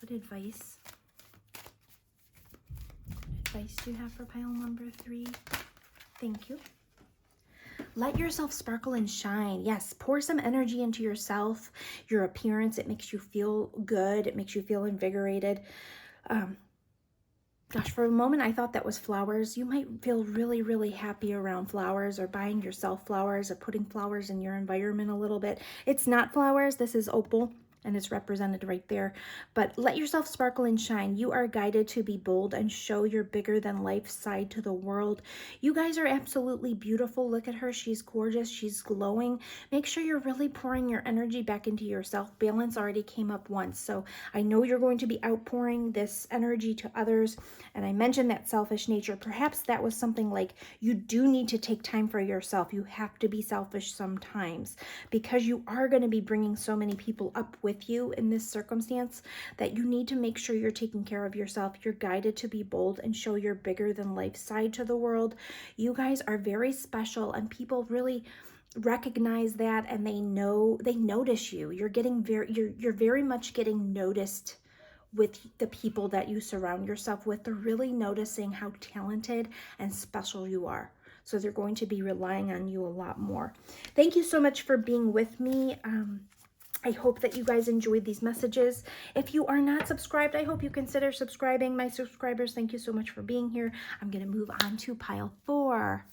Speaker 1: What advice? What advice do you have for pile number 3? Thank you. Let yourself sparkle and shine. Yes, pour some energy into yourself, your appearance. It makes you feel good. It makes you feel invigorated. Gosh, for a moment I thought that was flowers. You might feel really, really happy around flowers, or buying yourself flowers, or putting flowers in your environment a little bit. It's not flowers. This is opal, and it's represented right there. But let yourself sparkle and shine. You are guided to be bold and show your bigger than life side to the world. You guys are absolutely beautiful. Look at her. She's gorgeous. She's glowing. Make sure you're really pouring your energy back into yourself. Balance already came up once, so I know you're going to be outpouring this energy to others. And I mentioned that selfish nature. Perhaps that was something like you do need to take time for yourself. You have to be selfish sometimes, because you are going to be bringing so many people up with you in this circumstance that you need to make sure you're taking care of yourself. You're guided to be bold and show your bigger than life side to the world. You guys are very special, and people really recognize that, and they notice you. You're very much getting noticed with the people that you surround yourself with. They're really noticing how talented and special you are. So they're going to be relying on you a lot more. Thank you so much for being with me. I hope that you guys enjoyed these messages. If you are not subscribed, I hope you consider subscribing. My subscribers, thank you so much for being here. I'm going to move on to pile 4.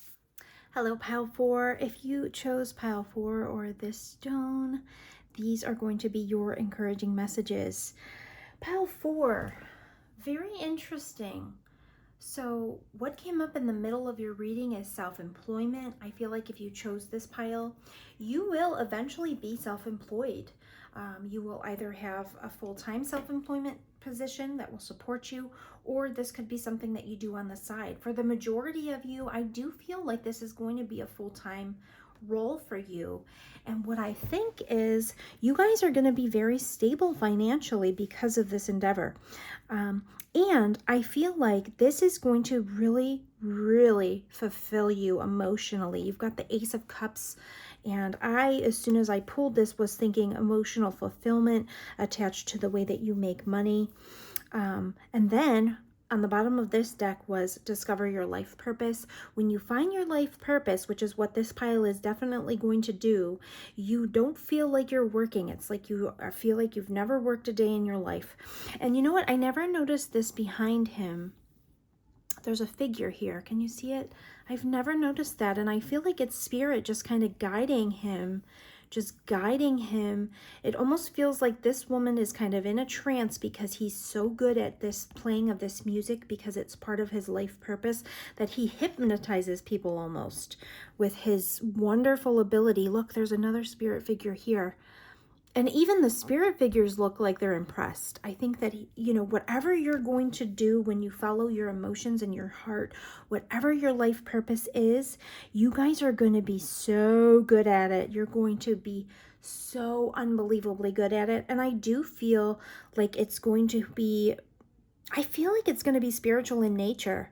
Speaker 1: Hello, pile 4. If you chose pile 4 or this stone, these are going to be your encouraging messages. Pile 4, very interesting. So what came up in the middle of your reading is self-employment. I feel like if you chose this pile, you will eventually be self-employed. You will either have a full-time self-employment position that will support you, or this could be something that you do on the side. For the majority of you, I do feel like this is going to be a full-time role for you. And what I think is you guys are going to be very stable financially because of this endeavor. And I feel like this is going to really, really fulfill you emotionally. You've got the Ace of Cups, and as soon as I pulled this, was thinking emotional fulfillment attached to the way that you make money. And then on the bottom of this deck was discover your life purpose. When you find your life purpose, which is what this pile is definitely going to do, you don't feel like you're working. It's like you feel like you've never worked a day in your life. And you know what? I never noticed this behind him. There's a figure here. Can you see it? I've never noticed that. And I feel like it's spirit just kind of guiding him. It almost feels like this woman is kind of in a trance because he's so good at this playing of this music, because it's part of his life purpose, that he hypnotizes people almost with his wonderful ability. Look, there's another spirit figure here. And even the spirit figures look like they're impressed. I think that, whatever you're going to do when you follow your emotions and your heart, whatever your life purpose is, you guys are going to be so good at it. You're going to be so unbelievably good at it. And I do feel like it's going to be spiritual in nature,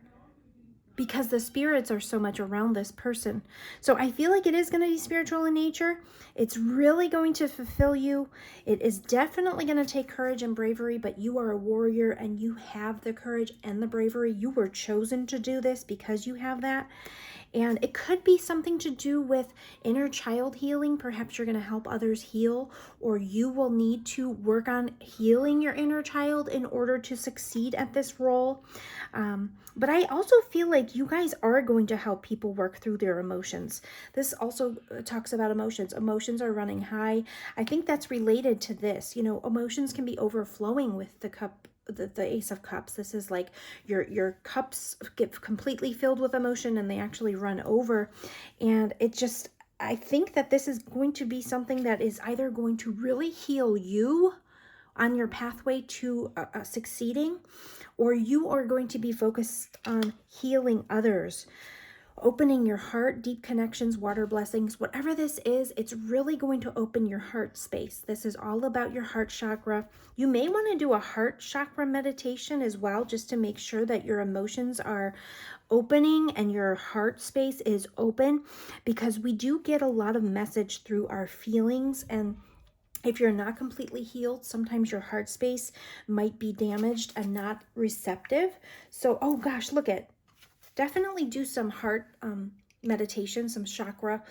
Speaker 1: because the spirits are so much around this person. So I feel like it is going to be spiritual in nature. It's really going to fulfill you. It is definitely going to take courage and bravery, but you are a warrior and you have the courage and the bravery. You were chosen to do this because you have that. And it could be something to do with inner child healing. Perhaps you're going to help others heal, or you will need to work on healing your inner child in order to succeed at this role. But I also feel like you guys are going to help people work through their emotions. This also talks about emotions. Emotions are running high. I think that's related to this. Emotions can be overflowing with the cup. The Ace of Cups. This is like your cups get completely filled with emotion and they actually run over. And I think that this is going to be something that is either going to really heal you on your pathway to succeeding, or you are going to be focused on healing others. Opening your heart, deep connections, water blessings, whatever this is, it's really going to open your heart space. This is all about your heart chakra. You may want to do a heart chakra meditation as well, just to make sure that your emotions are opening and your heart space is open, because we do get a lot of message through our feelings. And if you're not completely healed, sometimes your heart space might be damaged and not receptive. So, oh gosh, definitely do some heart meditation, some chakra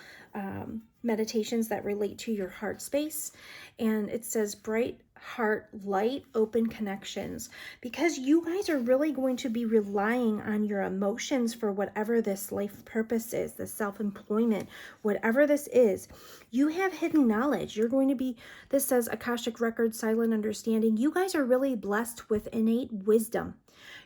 Speaker 1: meditations that relate to your heart space. And it says bright heart, light, open connections, because you guys are really going to be relying on your emotions for whatever this life purpose is, the self-employment, whatever this is. You have hidden knowledge. You're going to be, this says Akashic Records, silent understanding. You guys are really blessed with innate wisdom.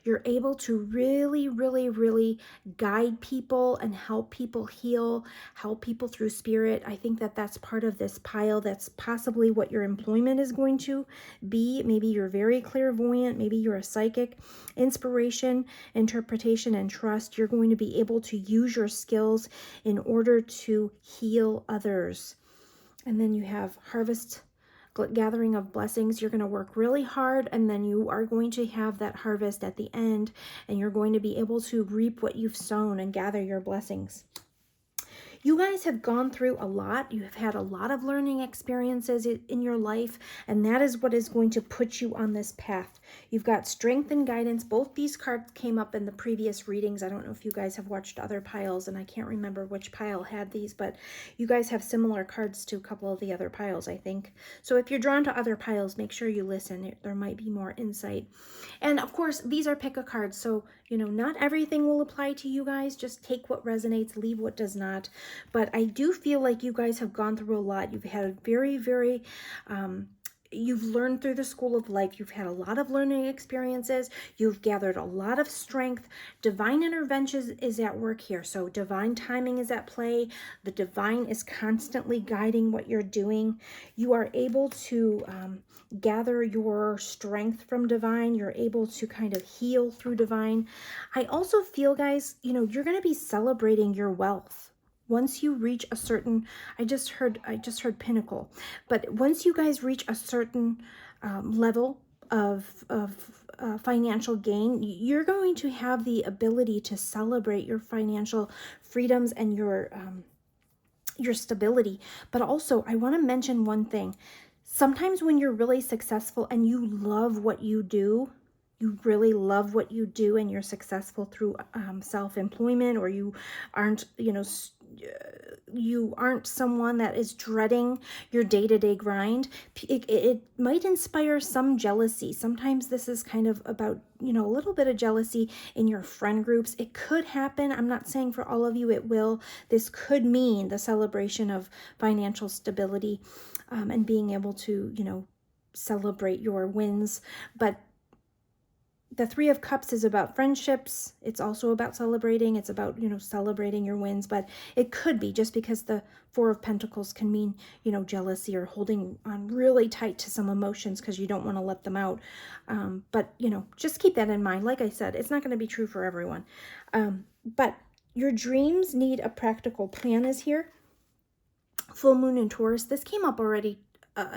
Speaker 1: You're able to really, really, really guide people and help people heal, help people through spirit. I think that that's part of this pile. That's possibly what your employment is going to be. Maybe you're very clairvoyant. Maybe you're a psychic. Inspiration, interpretation, and trust. You're going to be able to use your skills in order to heal others. And then you have harvest, gathering of blessings. You're going to work really hard, and then you are going to have that harvest at the end, and you're going to be able to reap what you've sown and gather your blessings. You guys have gone through a lot. You have had a lot of learning experiences in your life, and that is what is going to put you on this path. You've got strength and guidance. Both these cards came up in the previous readings. I don't know if you guys have watched other piles, and I can't remember which pile had these, but you guys have similar cards to a couple of the other piles, I think. So if you're drawn to other piles, make sure you listen. There might be more insight. And of course, these are pick a cards, so not everything will apply to you guys. Just take what resonates, leave what does not. But I do feel like you guys have gone through a lot. You've had a very, very, you've learned through the school of life. You've had a lot of learning experiences. You've gathered a lot of strength. Divine intervention is at work here. So divine timing is at play. The divine is constantly guiding what you're doing. You are able to gather your strength from divine. You're able to kind of heal through divine. I also feel, guys, you're going to be celebrating your wealth. Once you reach a certain, I just heard pinnacle, but once you guys reach a certain level of financial gain, you're going to have the ability to celebrate your financial freedoms and your stability. But also, I want to mention one thing. Sometimes when you're really successful and you love what you do, you really love what you do and you're successful through self-employment, or you aren't, you aren't someone that is dreading your day-to-day grind, it might inspire some jealousy. Sometimes this is kind of about, a little bit of jealousy in your friend groups. It could happen. I'm not saying for all of you it will. This could mean the celebration of financial stability and being able to, celebrate your wins. But the Three of Cups is about friendships. It's also about celebrating. It's about, celebrating your wins. But it could be, just because the Four of Pentacles can mean, jealousy or holding on really tight to some emotions because you don't want to let them out. But, just keep that in mind. Like I said, it's not going to be true for everyone. But your dreams need a practical plan is here. Full moon in Taurus. This came up already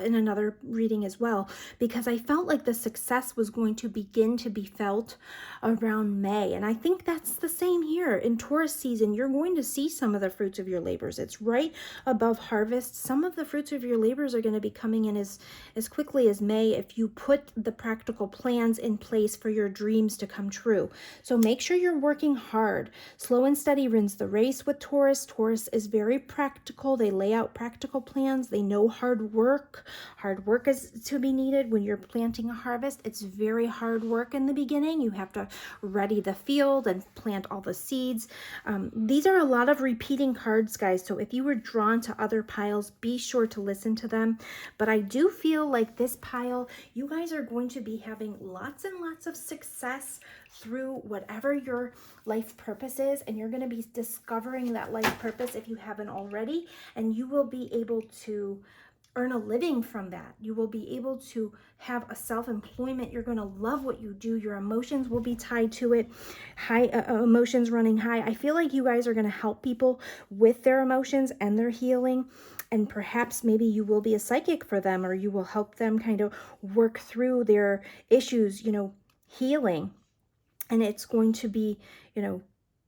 Speaker 1: in another reading as well, because I felt like the success was going to begin to be felt around May. And I think that's the same here. In Taurus season, you're going to see some of the fruits of your labors. It's right above harvest. Some of the fruits of your labors are going to be coming in as quickly as May if you put the practical plans in place for your dreams to come true. So make sure you're working hard. Slow and steady wins the race with Taurus. Taurus is very practical. They lay out practical plans. They know hard work. Hard work is to be needed when you're planting a harvest. It's very hard work in the beginning. You have to ready the field and plant all the seeds. These are a lot of repeating cards, guys. So if you were drawn to other piles, be sure to listen to them. But I do feel like this pile, you guys are going to be having lots and lots of success through whatever your life purpose is, and you're going to be discovering that life purpose if you haven't already, and you will be able to earn a living from that. You will be able to have a self-employment. You're going to love what you do. Your emotions will be tied to it. High emotions running high. I feel like you guys are going to help people with their emotions and their healing. And perhaps maybe you will be a psychic for them, or you will help them kind of work through their issues, healing. And it's going to be,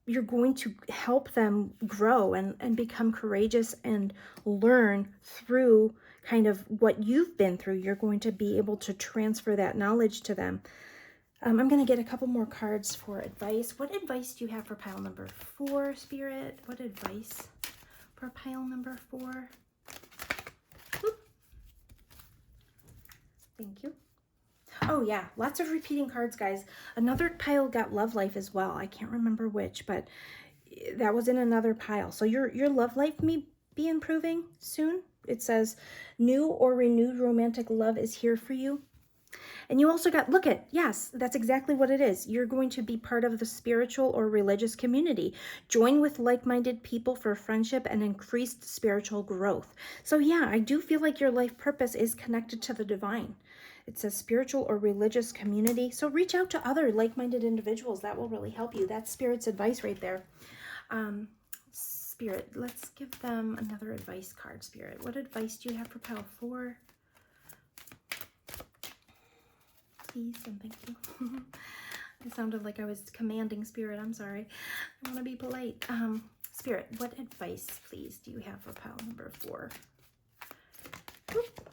Speaker 1: you're going to help them grow and become courageous and learn through kind of what you've been through. You're going to be able to transfer that knowledge to them. I'm going to get a couple more cards for advice. What advice do you have for pile number 4, Spirit? What advice for pile number 4? Thank you. Oh yeah, lots of repeating cards, guys. Another pile got love life as well. I can't remember which, but that was in another pile. So your love life may be improving soon. It says new or renewed romantic love is here for you. And you also got, look at, yes, that's exactly what it is. You're going to be part of the spiritual or religious community. Join with like-minded people for friendship and increased spiritual growth. So yeah, I do feel like your life purpose is connected to the divine. It says spiritual or religious community. So reach out to other like-minded individuals. That will really help you. That's Spirit's advice right there. Spirit, let's give them another advice card, Spirit. What advice do you have for pile 4? Please and thank you. It sounded like I was commanding, Spirit. I'm sorry. I want to be polite. Spirit, what advice, please, do you have for pile number 4? Whoop.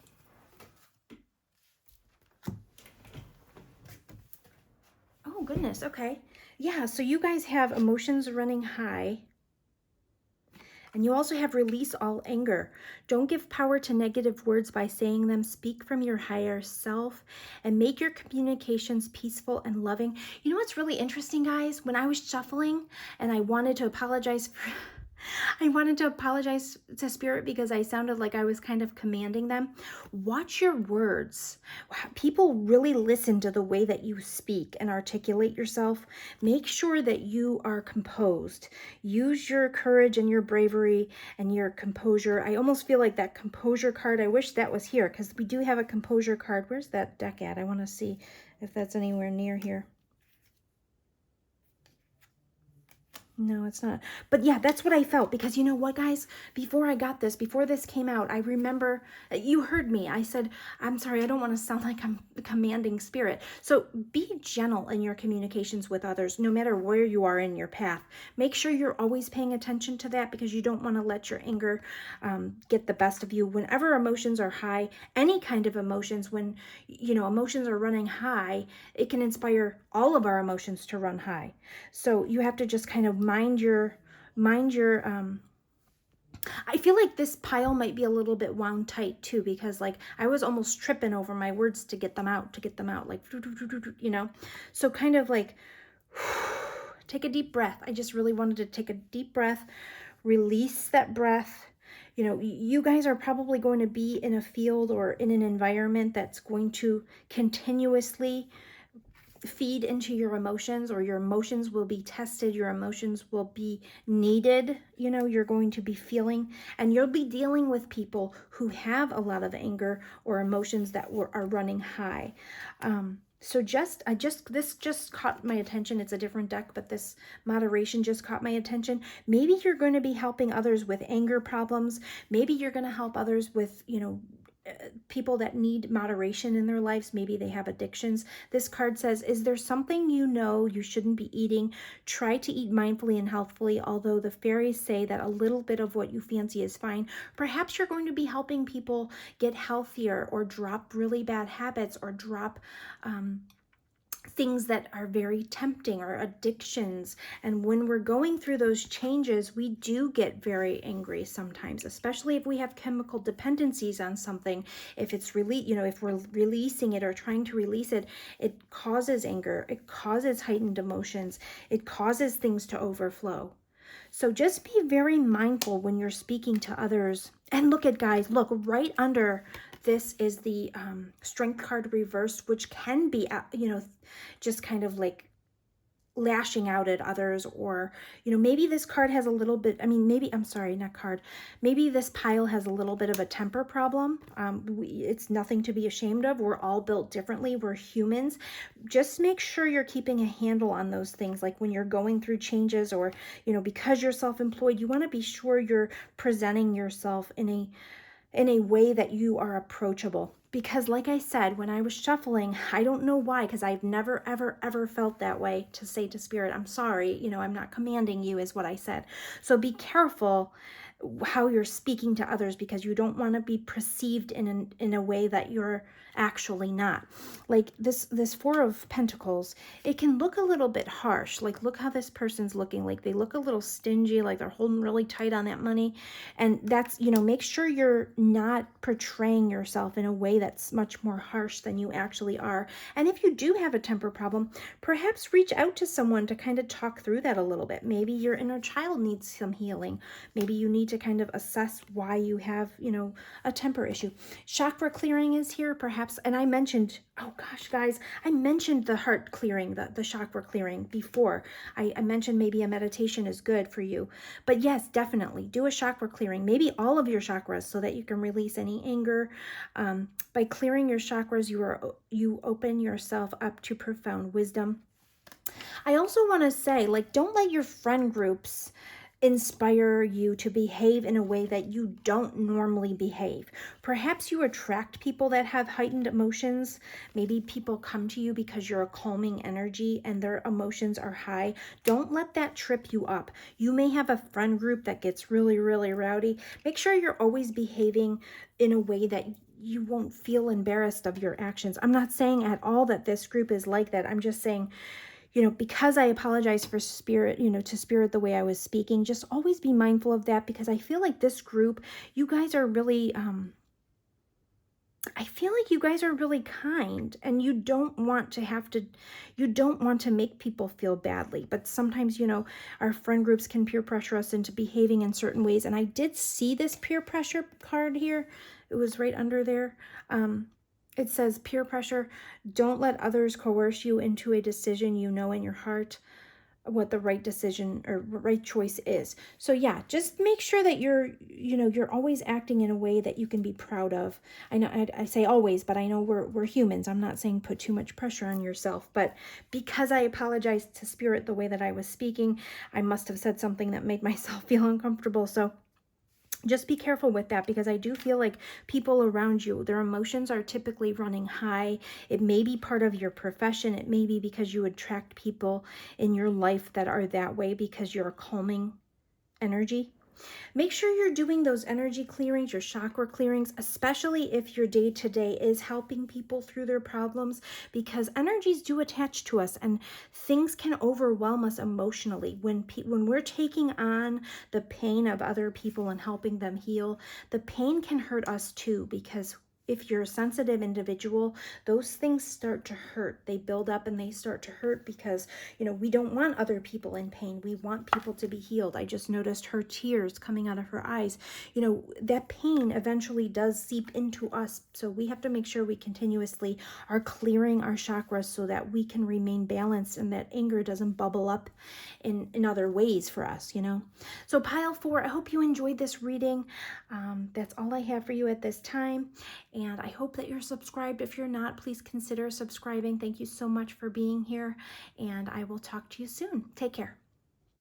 Speaker 1: Oh, goodness. Okay. Yeah, so you guys have emotions running high. And you also have release all anger. Don't give power to negative words by saying them. Speak from your higher self and make your communications peaceful and loving. You know what's really interesting, guys? When I was shuffling and I wanted to apologize to Spirit because I sounded like I was kind of commanding them. Watch your words. People really listen to the way that you speak and articulate yourself. Make sure that you are composed. Use your courage and your bravery and your composure. I almost feel like that composure card, I wish that was here because we do have a composure card. Where's that deck at? I want to see if that's anywhere near here. No, it's not. But yeah, that's what I felt because you know what, guys? Before this came out, I remember you heard me. I said, I'm sorry, I don't want to sound like I'm commanding Spirit. So be gentle in your communications with others, no matter where you are in your path. Make sure you're always paying attention to that because you don't want to let your anger get the best of you. Whenever emotions are high, any kind of emotions, when, you know, emotions are running high, it can inspire all of our emotions to run high. So you have to just kind of mind your I feel like this pile might be a little bit wound tight too because like I was almost tripping over my words to get them out like, you know. So kind of like take a deep breath. I just really wanted to take a deep breath, release that breath. You know, you guys are probably going to be in a field or in an environment that's going to continuously feed into your emotions, or your emotions will be tested, your emotions will be needed, you know, you're going to be feeling, and you'll be dealing with people who have a lot of anger or emotions that are running high. So this just caught my attention. It's a different deck, but this moderation just caught my attention. Maybe you're going to be helping others with anger problems. Maybe you're going to help others with, you know, people that need moderation in their lives. Maybe they have addictions. This card says, is there something you know you shouldn't be eating? Try to eat mindfully and healthfully, although the fairies say that a little bit of what you fancy is fine. Perhaps you're going to be helping people get healthier or drop really bad habits or drop things that are very tempting or addictions. And when we're going through those changes, we do get very angry sometimes, especially if we have chemical dependencies on something. If it's really, you know, if we're releasing it or trying to release it, it causes anger, it causes heightened emotions, it causes things to overflow. So just be very mindful when you're speaking to others. And look at, guys, look right under this is the strength card reversed, which can be, you know, just kind of like lashing out at others, or, you know, maybe this card has a little bit, I mean, maybe, I'm sorry, not card, maybe this pile has a little bit of a temper problem. It's nothing to be ashamed of. We're all built differently. We're humans. Just make sure you're keeping a handle on those things. Like when you're going through changes, or, you know, because you're self-employed, you want to be sure you're presenting yourself in a way that you are approachable. Because like I said, when I was shuffling, I don't know why, because I've never, ever, ever felt that way, to say to Spirit, I'm sorry, you know, I'm not commanding you, is what I said. So be careful how you're speaking to others, because you don't want to be perceived in a way that you're actually not. Like this Four of Pentacles, it can look a little bit harsh. Like, look how this person's looking. Like, they look a little stingy, like they're holding really tight on that money. And that's, you know, make sure you're not portraying yourself in a way that's much more harsh than you actually are. And if you do have a temper problem, perhaps reach out to someone to kind of talk through that a little bit. Maybe your inner child needs some healing. Maybe you need to kind of assess why you have, you know, a temper issue. Chakra clearing is here, perhaps. And I mentioned, oh gosh, guys, I mentioned the heart clearing, the chakra clearing before. I mentioned maybe a meditation is good for you. But yes, definitely do a chakra clearing, maybe all of your chakras, so that you can release any anger. By clearing your chakras, you open yourself up to profound wisdom. I also want to say, like, don't let your friend groups inspire you to behave in a way that you don't normally behave. Perhaps you attract people that have heightened emotions. Maybe people come to you because you're a calming energy and their emotions are high. Don't let that trip you up. You may have a friend group that gets really, really rowdy. Make sure you're always behaving in a way that you won't feel embarrassed of your actions. I'm not saying at all that this group is like that. I'm just saying, you know, because I apologize for spirit, you know, to spirit the way I was speaking, just always be mindful of that, because I feel like this group, you guys are really, I feel like you guys are really kind, and you don't want to make people feel badly. But sometimes, you know, our friend groups can peer pressure us into behaving in certain ways. And I did see this peer pressure card here. It was right under there. It says peer pressure. Don't let others coerce you into a decision you know in your heart what the right decision or right choice is. So yeah, just make sure that you're always acting in a way that you can be proud of. I know I say always, but I know we're humans. I'm not saying put too much pressure on yourself, but because I apologized to spirit the way that I was speaking, I must have said something that made myself feel uncomfortable. So just be careful with that, because I do feel like people around you, their emotions are typically running high. It may be part of your profession. It may be because you attract people in your life that are that way because you're a calming energy. Make sure you're doing those energy clearings, your chakra clearings, especially if your day-to-day is helping people through their problems, because energies do attach to us and things can overwhelm us emotionally. When we're taking on the pain of other people and helping them heal, the pain can hurt us too, because if you're a sensitive individual, those things start to hurt. They build up and they start to hurt because, you know, we don't want other people in pain. We want people to be healed. I just noticed her tears coming out of her eyes. You know, that pain eventually does seep into us. So we have to make sure we continuously are clearing our chakras so that we can remain balanced and that anger doesn't bubble up in other ways for us, you know. So pile 4, I hope you enjoyed this reading. That's all I have for you at this time. And I hope that you're subscribed. If you're not, please consider subscribing. Thank you so much for being here, and I will talk to you soon. Take care.